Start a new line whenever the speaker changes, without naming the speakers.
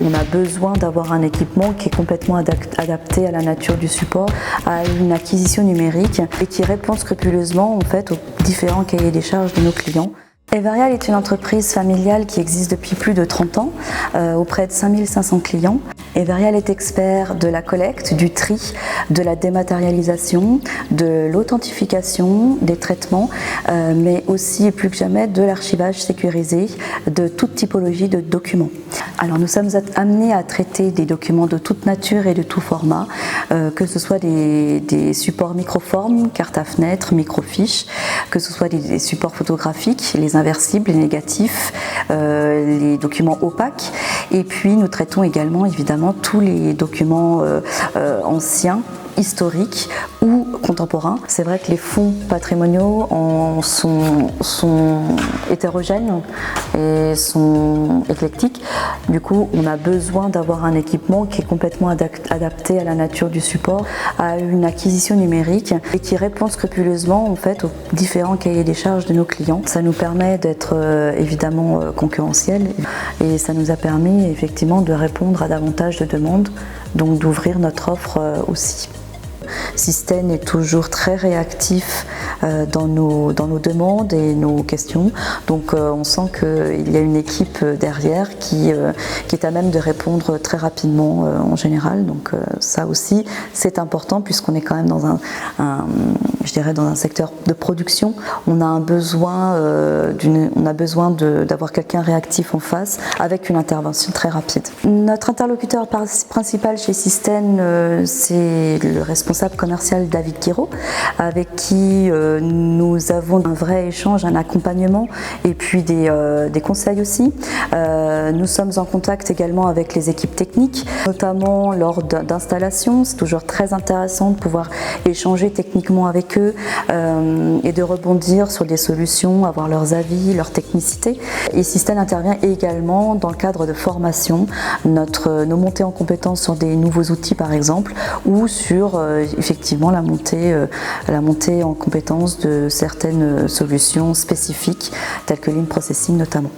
On a besoin d'avoir un équipement qui est complètement adapté à la nature du support, à une acquisition numérique et qui répond scrupuleusement en fait aux différents cahiers des charges de nos clients. Everreal est une entreprise familiale qui existe depuis plus de 30 ans, auprès de 5500 clients. Everreal est expert de la collecte, du tri, de la dématérialisation, de l'authentification, des traitements, mais aussi et plus que jamais de l'archivage sécurisé de toute typologie de documents. Alors nous sommes amenés à traiter des documents de toute nature et de tout format, que ce soit des supports microformes, cartes à fenêtre, microfiches, que ce soit des supports photographiques, les inversibles, les négatifs, les documents opaques, et puis nous traitons également évidemment tous les documents anciens, historiques ou contemporains. C'est vrai que les fonds patrimoniaux sont hétérogènes et sont éclectiques. Du coup, on a besoin d'avoir un équipement qui est complètement adapté à la nature du support, à une acquisition numérique et qui répond scrupuleusement en fait aux différents cahiers des charges de nos clients. Ça nous permet d'être évidemment concurrentiel et ça nous a permis effectivement de répondre à davantage de demandes, donc d'ouvrir notre offre aussi. Système est toujours très réactif dans nos demandes et nos questions, donc on sent qu'il y a une équipe derrière qui est à même de répondre très rapidement en général, donc ça aussi c'est important puisqu'on est quand même dans je dirais dans un secteur de production. On a besoin d'avoir quelqu'un réactif en face avec une intervention très rapide. Notre interlocuteur principal chez Système, c'est le responsable commercial David Guiraud, avec qui nous avons un vrai échange, un accompagnement et puis des conseils aussi. Nous sommes en contact également avec les équipes techniques, notamment lors d'installation. C'est toujours très intéressant de pouvoir échanger techniquement avec eux et de rebondir sur des solutions, avoir leurs avis, leur technicité. Et Système intervient également dans le cadre de formation, nos montées en compétences sur des nouveaux outils par exemple, ou sur effectivement la montée en compétences de certaines solutions spécifiques telles que l'in processing notamment.